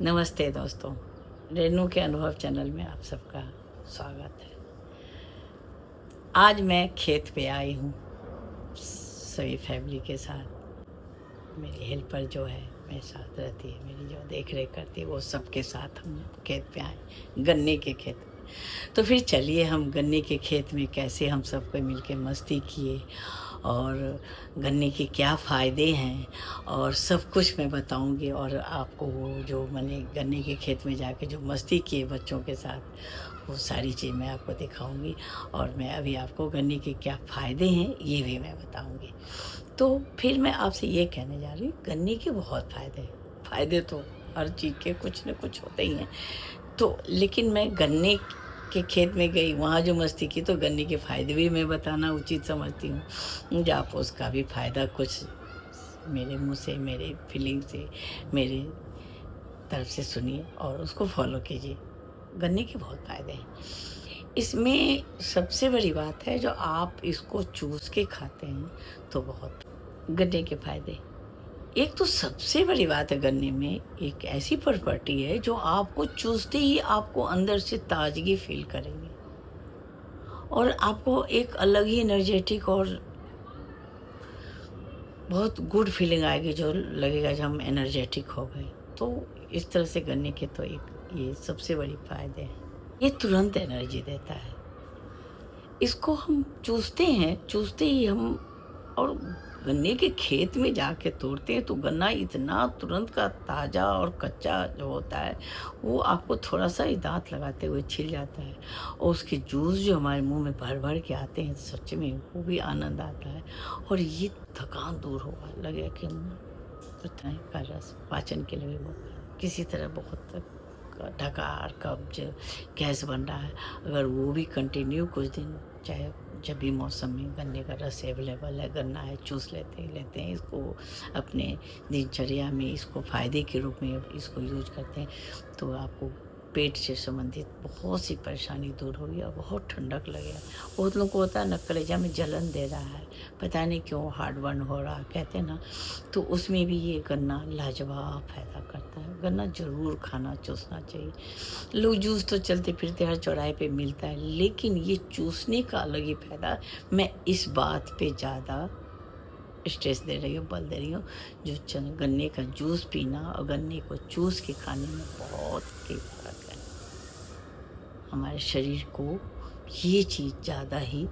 नमस्ते दोस्तों, रेनू के अनुभव चैनल में आप सबका स्वागत है। आज मैं खेत पे आई हूँ सभी फैमिली के साथ। मेरी हेल्पर जो है मेरे साथ रहती है, मेरी जो देख रेख करती है, वो सबके साथ हम खेत पे आए, गन्ने के खेत में। तो फिर चलिए हम गन्ने के खेत में कैसे हम सब कोई मिल के मस्ती किए और गन्ने के क्या फ़ायदे हैं और सब कुछ मैं बताऊंगी। और आपको वो जो मैंने गन्ने के खेत में जाके जो मस्ती किए बच्चों के साथ, वो सारी चीज़ मैं आपको दिखाऊंगी। और मैं अभी आपको गन्ने के क्या फ़ायदे हैं ये भी मैं बताऊंगी। तो फिर मैं आपसे ये कहने जा रही हूँ, गन्ने के बहुत फ़ायदे हैं। फ़ायदे तो हर चीज़ के कुछ न कुछ होते ही हैं। तो लेकिन मैं गन्ने के खेत में गई, वहाँ जो मस्ती की, तो गन्ने के फ़ायदे भी मैं बताना उचित समझती हूँ। जो आप उसका भी फ़ायदा कुछ मेरे मुँह से, मेरे फीलिंग से, मेरे तरफ से सुनिए और उसको फॉलो कीजिए। गन्ने के बहुत फ़ायदे हैं। इसमें सबसे बड़ी बात है, जो आप इसको चूस के खाते हैं तो बहुत गन्ने के फ़ायदे। एक तो सबसे बड़ी बात है, गन्ने में एक ऐसी प्रॉपर्टी है जो आपको चूसते ही आपको अंदर से ताजगी फील करेंगे और आपको एक अलग ही एनर्जेटिक और बहुत गुड फीलिंग आएगी, जो लगेगा जब हम एनर्जेटिक हो गए। तो इस तरह से गन्ने के तो एक ये सबसे बड़ी फायदे हैं। ये तुरंत एनर्जी देता है। इसको हम चूसते हैं, चूसते ही हम, और गन्ने के खेत में जाके तोड़ते हैं तो गन्ना इतना तुरंत का ताज़ा और कच्चा जो होता है, वो आपको थोड़ा सा ही दांत लगाते हुए छिल जाता है। और उसके जूस जो हमारे मुंह में भर भर के आते हैं, सच में वो भी आनंद आता है। और ये थकान दूर होगा, लगेगा कि हम पता है का रस पाचन के लिए भी वो किसी तरह बहुत डकार कब्ज गैस बन रहा है, अगर वो भी कंटिन्यू कुछ दिन, चाहे जब भी मौसम में गन्ने का रस अवेलेबल है, गन्ना है, चूस लेते हैं इसको अपने दिनचर्या में, इसको फ़ायदे के रूप में इसको यूज करते हैं, तो आपको पेट से संबंधित बहुत सी परेशानी दूर होगी और बहुत ठंडक लगेगा। बहुत लोगों को होता है ना, कलेजा में जलन दे रहा है, पता नहीं क्यों हार्ट बर्न हो रहा कहते हैं ना, तो उसमें भी ये गन्ना लाजवाब फ़ायदा करता है। गन्ना ज़रूर खाना, चूसना चाहिए। लोग जूस तो चलते फिरते हर चौराहे पे मिलता है, लेकिन ये चूसने का अलग ही फ़ायदा। मैं इस बात पे ज़्यादा स्ट्रेस दे रही हूँ, बल दे रही हूँ, जो गन्ने का जूस पीना और गन्ने को चूस के खाने में बहुत ही फ़र्क है। हमारे शरीर को ये चीज़ ज़्यादा ही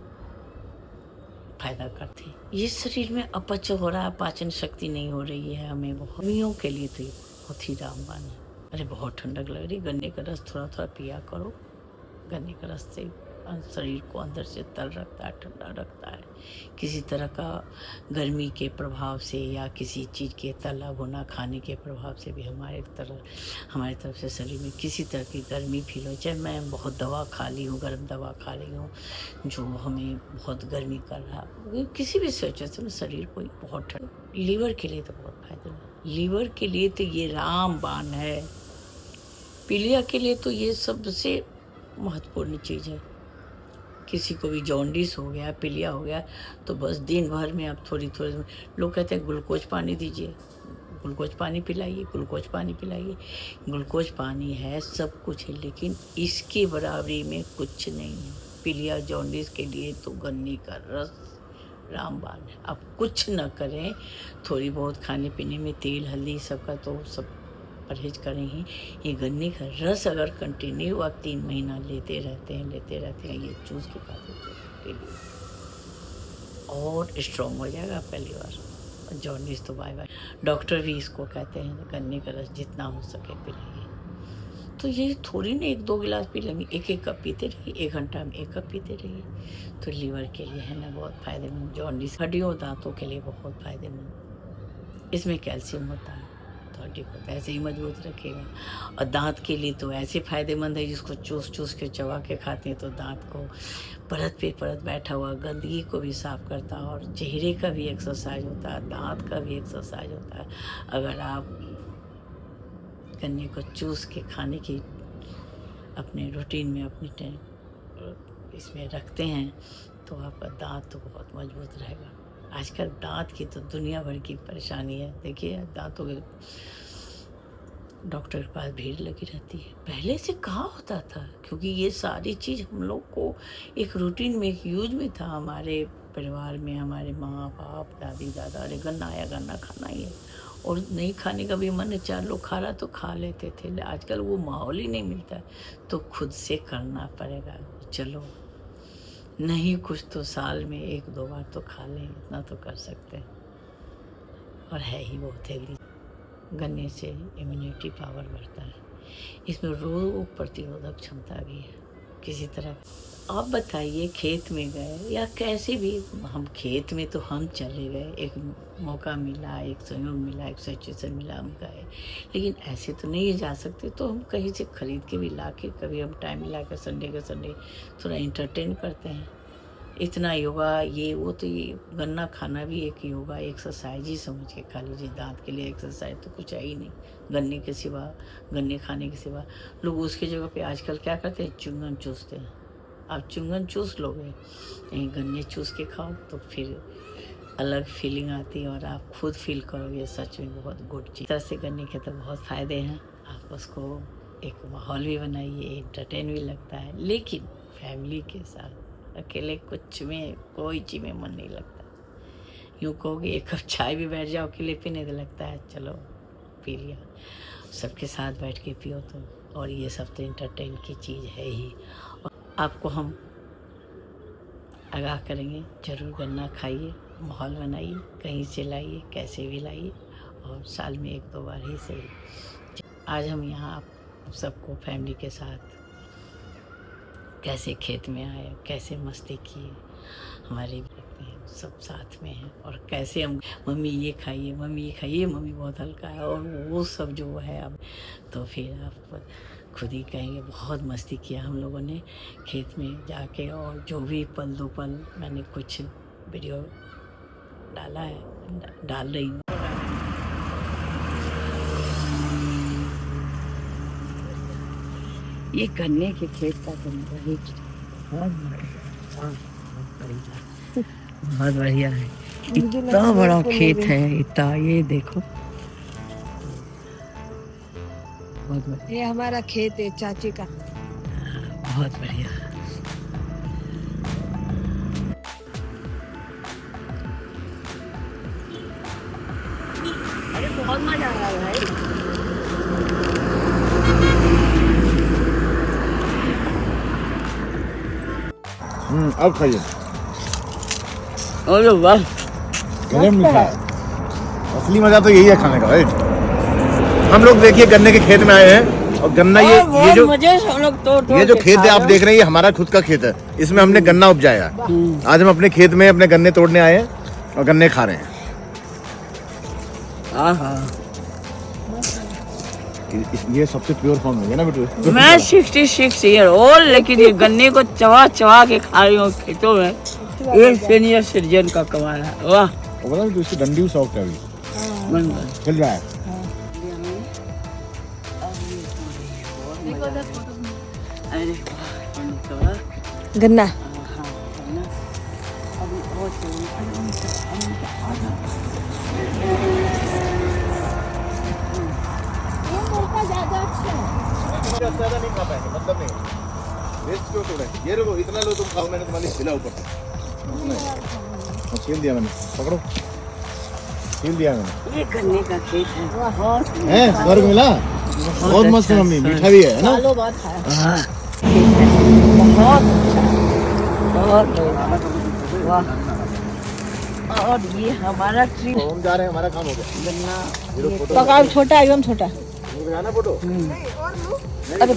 फ़ायदा करती है। ये शरीर में अपच हो रहा है, पाचन शक्ति नहीं हो रही है, हमें बहुत गर्मियों के लिए तो ये बहुत ही रामबाण है। अरे बहुत ठंडक लग रही, गन्ने का रस थोड़ा थोड़ा पिया करो। गन्ने का रस से शरीर को अंदर से तर रखता है, ठंडा रखता है। किसी तरह का गर्मी के प्रभाव से या किसी चीज़ के तला भुना खाने के प्रभाव से भी हमारे तरफ से शरीर में किसी तरह की गर्मी फील हो, चाहे मैं बहुत दवा खा ली हूँ, गर्म दवा खा ली हूँ, जो हमें बहुत गर्मी कर रहा, किसी भी सिचुएशन में शरीर को बहुत ठंड। लीवर के लिए तो बहुत फायदेमंद, लीवर के लिए तो ये रामबाण है। पीलिया के लिए तो ये सबसे महत्वपूर्ण चीज़ है। किसी को भी जॉन्डिस हो गया, पीलिया हो गया, तो बस दिन भर में आप थोड़ी थोड़ी, लोग कहते हैं ग्लूकोज पानी दीजिए, ग्लूकोज पानी पिलाइए, ग्लूकोज पानी पिलाइए। ग्लूकोज पानी है, सब कुछ है, लेकिन इसकी बराबरी में कुछ नहीं है। पीलिया जॉन्डिस के लिए तो गन्ने का रस रामबाण है। आप कुछ न करें, थोड़ी बहुत खाने पीने में तेल हल्दी सबका तो सब परहेज करें ही। ये गन्ने का रस अगर कंटिन्यू आप 3 महीना लेते रहते हैं, ये चूस के खाते के लिए और स्ट्रॉन्ग हो जाएगा आपका लीवर। जॉन्डिस तो बाय बाय। डॉक्टर भी इसको कहते हैं गन्ने का रस जितना हो सके पिलाइए। तो ये थोड़ी ना 1-2 गिलास पी लेंगे, 1-1 कप पीते रहिए, 1 घंटा में 1 कप पीते रहिए, तो लीवर के लिए है ना बहुत फ़ायदेमंद। जॉन्डिस हड्डियों दांतों के लिए बहुत फ़ायदेमंद। इसमें कैल्शियम होता है, तो हड्डी को ऐसे ही मजबूत रखेगा। और दांत के लिए तो ऐसे फ़ायदेमंद है, जिसको चूस चूस के चबा के खाते हैं तो दांत को परत पे परत बैठा हुआ गंदगी को भी साफ़ करता है, और चेहरे का भी एक्सरसाइज होता है, दांत का भी एक्सरसाइज होता है। अगर आप गन्ने को चूस के खाने की अपने रूटीन में, अपनी टाइम इसमें रखते हैं, तो आपका दांत तो बहुत मजबूत रहेगा। आजकल दांत की तो दुनिया भर की परेशानी है। देखिए दांतों के डॉक्टर के पास भीड़ लगी रहती है। पहले से कहाँ होता था, क्योंकि ये सारी चीज़ हम लोग को एक रूटीन में, एक यूज में था। हमारे परिवार में हमारे माँ बाप दादी दादा, अरे गन्ना आया गन्ना खाना ही है, और नहीं खाने का भी मन है, 4 लोग खा रहा तो खा लेते थे। आजकल वो माहौल ही नहीं मिलता, तो खुद से करना पड़ेगा। चलो नहीं कुछ तो साल में 1-2 बार तो खा लें, इतना तो कर सकते हैं। और है ही बहुत हेल्दी। गन्ने से इम्यूनिटी पावर बढ़ता है, इसमें रोग प्रतिरोधक क्षमता भी है किसी तरह। आप बताइए, खेत में गए या कैसे भी, हम खेत में तो हम चले गए, एक मौका मिला, एक संयोग मिला, एक सिचुएशन मिला, हम गए। लेकिन ऐसे तो नहीं जा सकते, तो हम कहीं से खरीद के भी ला के, कभी हम टाइम मिला के संडे के संडे थोड़ा इंटरटेन करते हैं। इतना योगा ये वो, तो ये गन्ना खाना भी एक योगा एक्सरसाइज ही समझ के खा लीजिए। दांत के लिए एक्सरसाइज तो कुछ है ही नहीं गन्ने के सिवा, गन्ने खाने के सिवा। लोग उसकी जगह पे आजकल क्या करते हैं, चुंगन चूसते हैं। आप चुंगन चूस लोगे, गन्ने चूस के खाओ तो फिर अलग फीलिंग आती है, और आप खुद फील करोगे सच में बहुत गुड चीज़। तरह से गन्ने के तो बहुत फ़ायदे हैं। आप उसको एक माहौल भी बनाइए, एंटरटेन भी लगता है, लेकिन फैमिली के साथ। अकेले कुछ में, कोई चीज़ में मन नहीं लगता। यूँ कहोगे 1 कप चाय भी बैठ जाओ अकेले पीने, तो लगता है चलो पी लिया। सबके साथ बैठ के पियो तो, और ये सब तो इंटरटेन की चीज़ है ही। और आपको हम आगाह करेंगे, ज़रूर गन्ना खाइए, माहौल बनाइए, कहीं से लाइए, कैसे भी लाइए, और साल में 1-2 बार ही सही। आज हम यहाँ आप सबको फैमिली के साथ कैसे खेत में आए, कैसे मस्ती किए, हमारे सब साथ में हैं, और कैसे हम मम्मी ये खाइए, मम्मी ये खाइए, मम्मी बहुत हल्का है, और वो सब जो है अब, तो फिर आप खुद ही कहेंगे बहुत मस्ती किया हम लोगों ने खेत में जाके। और जो भी पल 2 पल मैंने कुछ वीडियो डाला है, डाल रही हूँ। ये गन्ने के खेत का तो बहुत बढ़िया है। इतना बड़ा खेत है, इतना, ये देखो बहुत बढ़िया। ये हमारा खेत है चाची का। बहुत बढ़िया। अरे बहुत मजा आ रहा है। अब खाइए। अरे वाह, गजब मीठा है। असली मजा तो यही है खाने का भाई। हम लोग देखिए गन्ने के खेत में आए हैं, और गन्ना ये जो हम लोग ये जो खेत है आप देख रहे हैं, ये हमारा खुद का खेत है। इसमें हमने गन्ना उपजाया। आज हम अपने खेत में अपने गन्ने तोड़ने आए हैं और गन्ने खा रहे हैं। ये सबसे प्योर फॉर्म है ना बेटू। मैं 66 ईयर ओल्ड, लेकिन ये गन्ने को चबा चबा के खा रही हूँ खेतों में। ये सीनियर सिटीजन का कमाल है। वाह, पता है इसकी डंडी सॉफ्ट है, अभी चल रहा है। गन्ना ज्यादा नहीं खा पाएंगे, मतलब नहीं वेस्ट क्यों छोड़े। ये लो, इतना लो तुम खाओ, मैंने तुम्हारे खिला ऊपर से छील दिया मैंने, पकड़ो, छील दिया मैंने। ये गन्ने का खेत है, बहुत है स्वर्ग मिला। बहुत मस्त है मम्मी, मीठा भी है ना। बहुत वाह। और ये हमारा ट्री, हम जा रहे हैं, हमारा काम हो गया। गन्ना पकाओ, छोटा एकदम छोटा। ना फोटो। अरे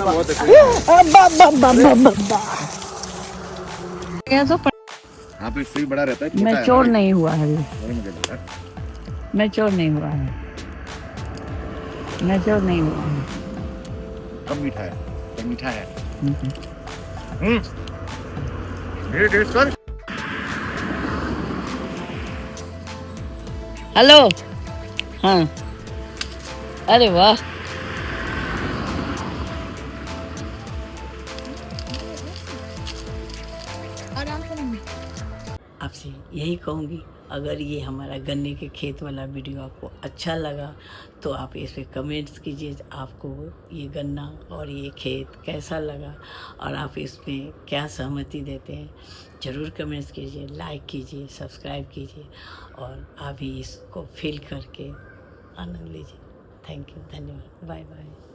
हाँ तो इससे भी बड़ा रहता है। मैच्योर नहीं हुआ है अभी, मैच्योर नहीं हुआ है, मैच्योर नहीं हुआ है। कम मीठा है, कम मीठा है। मेरे टेस्ट कर। हेलो, हाँ, अरे वाह, आपसे यही कहूँगी, अगर ये हमारा गन्ने के खेत वाला वीडियो आपको अच्छा लगा तो आप इस पे कमेंट्स कीजिए, आपको ये गन्ना और ये खेत कैसा लगा और आप इसमें क्या सहमति देते हैं। ज़रूर कमेंट्स कीजिए, लाइक कीजिए, सब्सक्राइब कीजिए और आप भी इसको फील करके आनंद लीजिए। थैंक यू, धन्यवाद, बाय बाय।